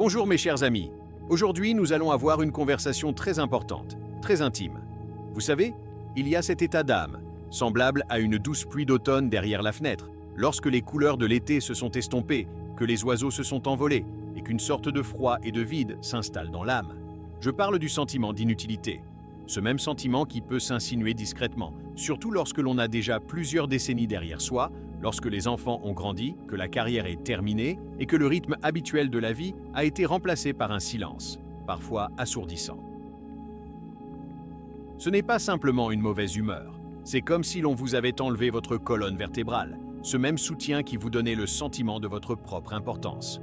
Bonjour mes chers amis. Aujourd'hui, nous allons avoir une conversation très importante, très intime. Vous savez, il y a cet état d'âme, semblable à une douce pluie d'automne derrière la fenêtre, lorsque les couleurs de l'été se sont estompées, que les oiseaux se sont envolés et qu'une sorte de froid et de vide s'installe dans l'âme. Je parle du sentiment d'inutilité. Ce même sentiment qui peut s'insinuer discrètement, surtout lorsque l'on a déjà plusieurs décennies derrière soi, lorsque les enfants ont grandi, que la carrière est terminée et que le rythme habituel de la vie a été remplacé par un silence, parfois assourdissant. Ce n'est pas simplement une mauvaise humeur, c'est comme si l'on vous avait enlevé votre colonne vertébrale, ce même soutien qui vous donnait le sentiment de votre propre importance.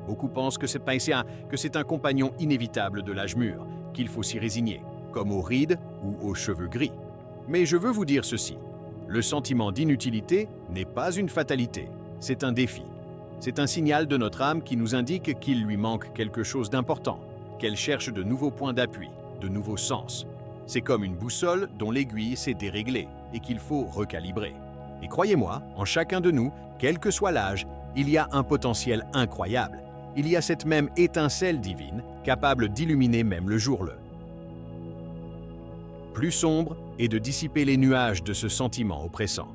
Beaucoup pensent que c'est un compagnon inévitable de l'âge mûr, qu'il faut s'y résigner, comme aux rides ou aux cheveux gris. Mais je veux vous dire ceci, le sentiment d'inutilité n'est pas une fatalité, c'est un défi. C'est un signal de notre âme qui nous indique qu'il lui manque quelque chose d'important, qu'elle cherche de nouveaux points d'appui, de nouveaux sens. C'est comme une boussole dont l'aiguille s'est déréglée et qu'il faut recalibrer. Et croyez-moi, en chacun de nous, quel que soit l'âge, il y a un potentiel incroyable. Il y a cette même étincelle divine, capable d'illuminer même le jour-le. Plus sombre et de dissiper les nuages de ce sentiment oppressant.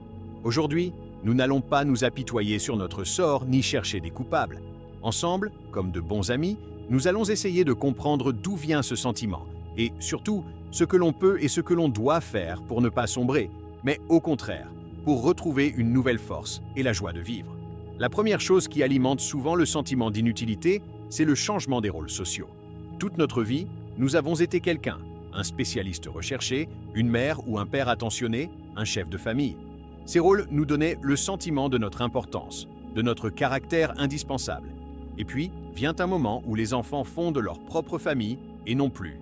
Aujourd'hui, nous n'allons pas nous apitoyer sur notre sort ni chercher des coupables. Ensemble, comme de bons amis, nous allons essayer de comprendre d'où vient ce sentiment et surtout ce que l'on peut et ce que l'on doit faire pour ne pas sombrer, mais au contraire, pour retrouver une nouvelle force et la joie de vivre. La première chose qui alimente souvent le sentiment d'inutilité, c'est le changement des rôles sociaux. Toute notre vie, nous avons été quelqu'un, un spécialiste recherché, une mère ou un père attentionné, un chef de famille. Ces rôles nous donnaient le sentiment de notre importance, de notre caractère indispensable. Et puis, vient un moment où les enfants fondent leur propre famille et non plus.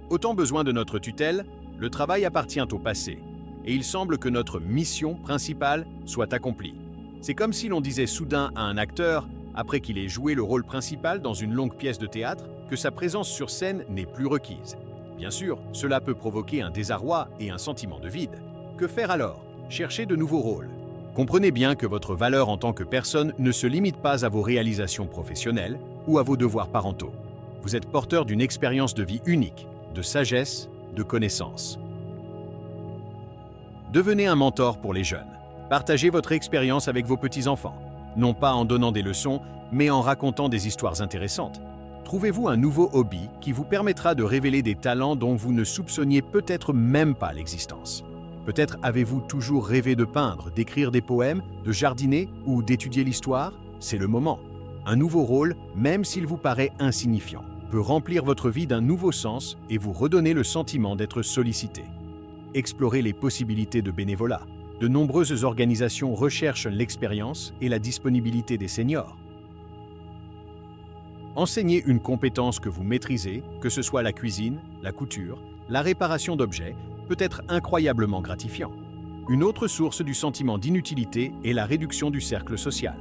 Autant besoin de notre tutelle, le travail appartient au passé. Et il semble que notre mission principale soit accomplie. C'est comme si l'on disait soudain à un acteur, après qu'il ait joué le rôle principal dans une longue pièce de théâtre, que sa présence sur scène n'est plus requise. Bien sûr, cela peut provoquer un désarroi et un sentiment de vide. Que faire alors? Chercher de nouveaux rôles. Comprenez bien que votre valeur en tant que personne ne se limite pas à vos réalisations professionnelles ou à vos devoirs parentaux. Vous êtes porteur d'une expérience de vie unique, de sagesse, de connaissances. Devenez un mentor pour les jeunes. Partagez votre expérience avec vos petits-enfants, non pas en donnant des leçons, mais en racontant des histoires intéressantes. Trouvez-vous un nouveau hobby qui vous permettra de révéler des talents dont vous ne soupçonniez peut-être même pas l'existence. Peut-être avez-vous toujours rêvé de peindre, d'écrire des poèmes, de jardiner ou d'étudier l'histoire? C'est le moment. Un nouveau rôle, même s'il vous paraît insignifiant, peut remplir votre vie d'un nouveau sens et vous redonner le sentiment d'être sollicité. Explorez les possibilités de bénévolat. De nombreuses organisations recherchent l'expérience et la disponibilité des seniors. Enseignez une compétence que vous maîtrisez, que ce soit la cuisine, la couture, la réparation d'objets, peut être incroyablement gratifiant. Une autre source du sentiment d'inutilité est la réduction du cercle social.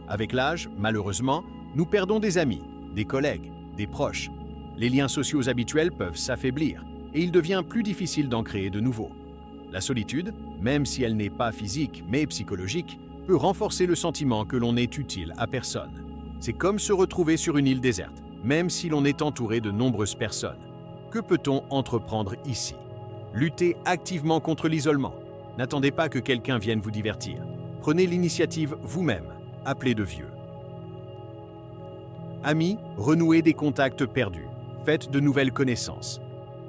Avec l'âge, malheureusement, nous perdons des amis, des collègues, des proches. Les liens sociaux habituels peuvent s'affaiblir et il devient plus difficile d'en créer de nouveaux. La solitude, même si elle n'est pas physique mais psychologique, peut renforcer le sentiment que l'on n'est utile à personne. C'est comme se retrouver sur une île déserte, même si l'on est entouré de nombreuses personnes. Que peut-on entreprendre ici? Luttez activement contre l'isolement. N'attendez pas que quelqu'un vienne vous divertir. Prenez l'initiative vous-même, appelez de vieux. Amis, renouez des contacts perdus. Faites de nouvelles connaissances.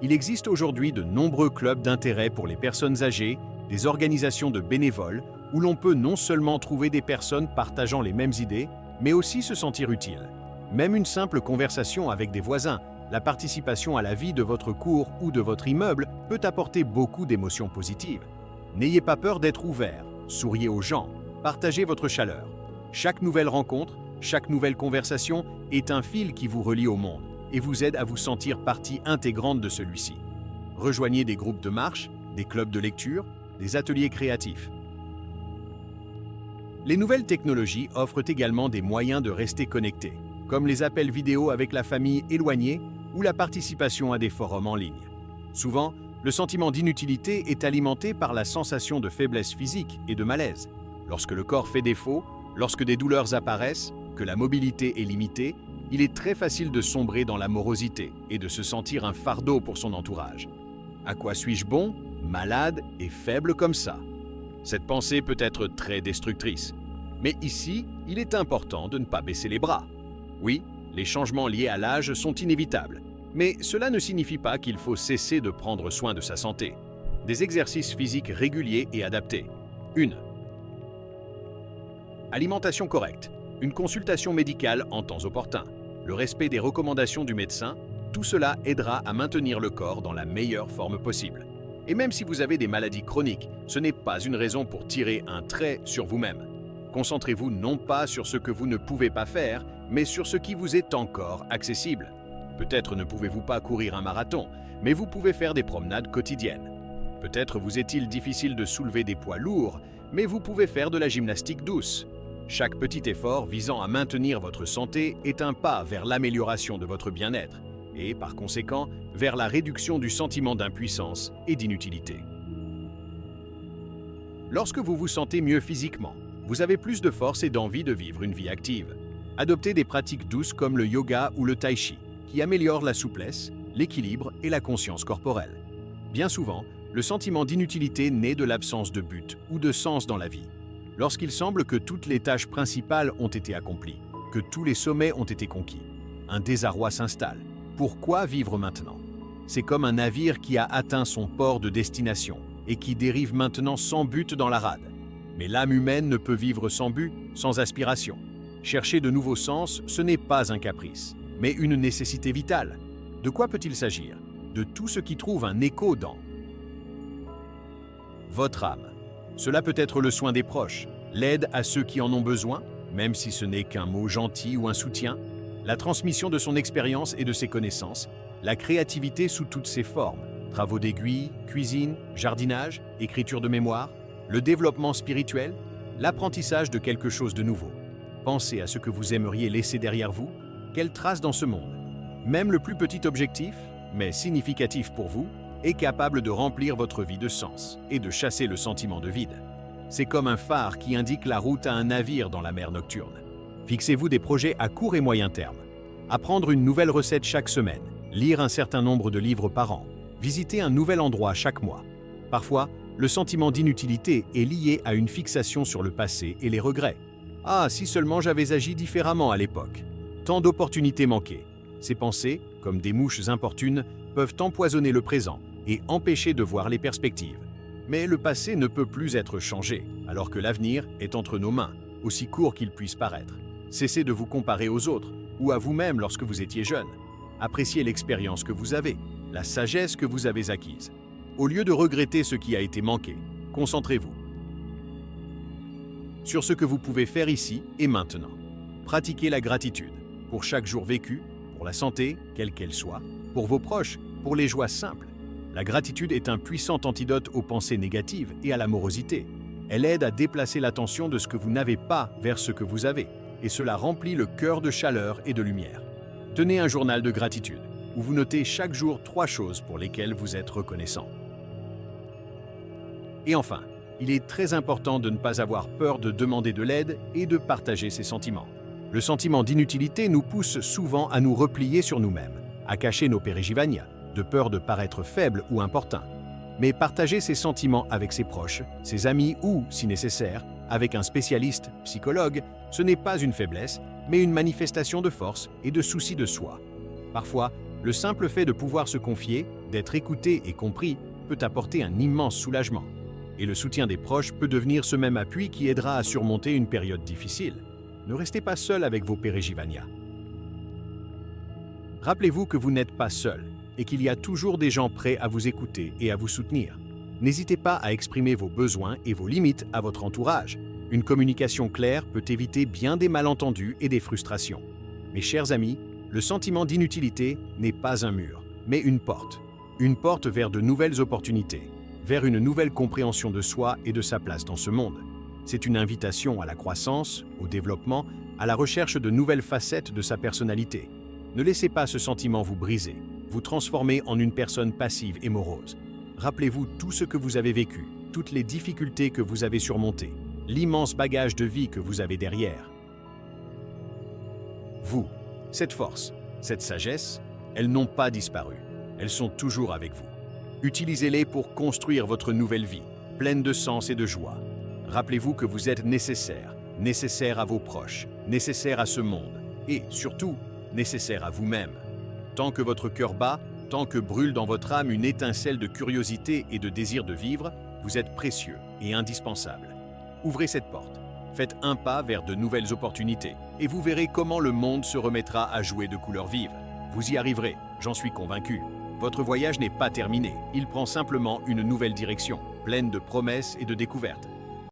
Il existe aujourd'hui de nombreux clubs d'intérêt pour les personnes âgées, des organisations de bénévoles, où l'on peut non seulement trouver des personnes partageant les mêmes idées, mais aussi se sentir utile. Même une simple conversation avec des voisins, la participation à la vie de votre cour ou de votre immeuble peut apporter beaucoup d'émotions positives. N'ayez pas peur d'être ouvert, souriez aux gens, partagez votre chaleur. Chaque nouvelle rencontre, chaque nouvelle conversation est un fil qui vous relie au monde et vous aide à vous sentir partie intégrante de celui-ci. Rejoignez des groupes de marche, des clubs de lecture, des ateliers créatifs. Les nouvelles technologies offrent également des moyens de rester connectés, comme les appels vidéo avec la famille éloignée ou la participation à des forums en ligne. Souvent, le sentiment d'inutilité est alimenté par la sensation de faiblesse physique et de malaise. Lorsque le corps fait défaut, lorsque des douleurs apparaissent, que la mobilité est limitée, il est très facile de sombrer dans la morosité et de se sentir un fardeau pour son entourage. À quoi suis-je bon, malade et faible comme ça? Cette pensée peut être très destructrice. Mais ici, il est important de ne pas baisser les bras. Oui, les changements liés à l'âge sont inévitables, mais cela ne signifie pas qu'il faut cesser de prendre soin de sa santé. Des exercices physiques réguliers et adaptés. 1. Alimentation correcte. Une consultation médicale en temps opportun. Le respect des recommandations du médecin, tout cela aidera à maintenir le corps dans la meilleure forme possible. Et même si vous avez des maladies chroniques, ce n'est pas une raison pour tirer un trait sur vous-même. Concentrez-vous non pas sur ce que vous ne pouvez pas faire, mais sur ce qui vous est encore accessible. Peut-être ne pouvez-vous pas courir un marathon, mais vous pouvez faire des promenades quotidiennes. Peut-être vous est-il difficile de soulever des poids lourds, mais vous pouvez faire de la gymnastique douce. Chaque petit effort visant à maintenir votre santé est un pas vers l'amélioration de votre bien-être et, par conséquent, vers la réduction du sentiment d'impuissance et d'inutilité. Lorsque vous vous sentez mieux physiquement, vous avez plus de force et d'envie de vivre une vie active. Adoptez des pratiques douces comme le yoga ou le tai chi, qui améliorent la souplesse, l'équilibre et la conscience corporelle. Bien souvent, le sentiment d'inutilité naît de l'absence de but ou de sens dans la vie. Lorsqu'il semble que toutes les tâches principales ont été accomplies, que tous les sommets ont été conquis, un désarroi s'installe. Pourquoi vivre maintenant? C'est comme un navire qui a atteint son port de destination et qui dérive maintenant sans but dans la rade. Mais l'âme humaine ne peut vivre sans but, sans aspiration. Chercher de nouveaux sens, ce n'est pas un caprice, mais une nécessité vitale. De quoi peut-il s'agir? De tout ce qui trouve un écho dans votre âme. Cela peut être le soin des proches, l'aide à ceux qui en ont besoin, même si ce n'est qu'un mot gentil ou un soutien, la transmission de son expérience et de ses connaissances, la créativité sous toutes ses formes, travaux d'aiguille, cuisine, jardinage, écriture de mémoire, le développement spirituel, l'apprentissage de quelque chose de nouveau. Pensez à ce que vous aimeriez laisser derrière vous, quelle trace dans ce monde. Même le plus petit objectif, mais significatif pour vous, est capable de remplir votre vie de sens et de chasser le sentiment de vide. C'est comme un phare qui indique la route à un navire dans la mer nocturne. Fixez-vous des projets à court et moyen terme. Apprendre une nouvelle recette chaque semaine, lire un certain nombre de livres par an, visiter un nouvel endroit chaque mois. Parfois, le sentiment d'inutilité est lié à une fixation sur le passé et les regrets. Ah, si seulement j'avais agi différemment à l'époque. Tant d'opportunités manquées. Ces pensées, comme des mouches importunes, peuvent empoisonner le présent et empêcher de voir les perspectives. Mais le passé ne peut plus être changé, alors que l'avenir est entre nos mains, aussi court qu'il puisse paraître. Cessez de vous comparer aux autres, ou à vous-même lorsque vous étiez jeune. Appréciez l'expérience que vous avez, la sagesse que vous avez acquise. Au lieu de regretter ce qui a été manqué, concentrez-vous sur ce que vous pouvez faire ici et maintenant. Pratiquez la gratitude, pour chaque jour vécu, pour la santé, quelle qu'elle soit, pour vos proches, pour les joies simples. La gratitude est un puissant antidote aux pensées négatives et à la morosité. Elle aide à déplacer l'attention de ce que vous n'avez pas vers ce que vous avez, et cela remplit le cœur de chaleur et de lumière. Tenez un journal de gratitude, où vous notez chaque jour 3 choses pour lesquelles vous êtes reconnaissant. Et enfin, il est très important de ne pas avoir peur de demander de l'aide et de partager ses sentiments. Le sentiment d'inutilité nous pousse souvent à nous replier sur nous-mêmes, à cacher nos pérégivanias, de peur de paraître faible ou importun. Mais partager ses sentiments avec ses proches, ses amis ou, si nécessaire, avec un spécialiste, psychologue, ce n'est pas une faiblesse, mais une manifestation de force et de souci de soi. Parfois, le simple fait de pouvoir se confier, d'être écouté et compris, peut apporter un immense soulagement. Et le soutien des proches peut devenir ce même appui qui aidera à surmonter une période difficile. Ne restez pas seul avec vos pérégivanias. Rappelez-vous que vous n'êtes pas seul et qu'il y a toujours des gens prêts à vous écouter et à vous soutenir. N'hésitez pas à exprimer vos besoins et vos limites à votre entourage. Une communication claire peut éviter bien des malentendus et des frustrations. Mes chers amis, le sentiment d'inutilité n'est pas un mur, mais une porte. Une porte vers de nouvelles opportunités, vers une nouvelle compréhension de soi et de sa place dans ce monde. C'est une invitation à la croissance, au développement, à la recherche de nouvelles facettes de sa personnalité. Ne laissez pas ce sentiment vous briser, vous transformer en une personne passive et morose. Rappelez-vous tout ce que vous avez vécu, toutes les difficultés que vous avez surmontées, l'immense bagage de vie que vous avez derrière. Vous, cette force, cette sagesse, elles n'ont pas disparu. Elles sont toujours avec vous. Utilisez-les pour construire votre nouvelle vie, pleine de sens et de joie. Rappelez-vous que vous êtes nécessaire, nécessaire à vos proches, nécessaire à ce monde et, surtout, nécessaire à vous-même. Tant que votre cœur bat, tant que brûle dans votre âme une étincelle de curiosité et de désir de vivre, vous êtes précieux et indispensable. Ouvrez cette porte, faites un pas vers de nouvelles opportunités et vous verrez comment le monde se remettra à jouer de couleurs vives. Vous y arriverez, j'en suis convaincu. Votre voyage n'est pas terminé, il prend simplement une nouvelle direction, pleine de promesses et de découvertes.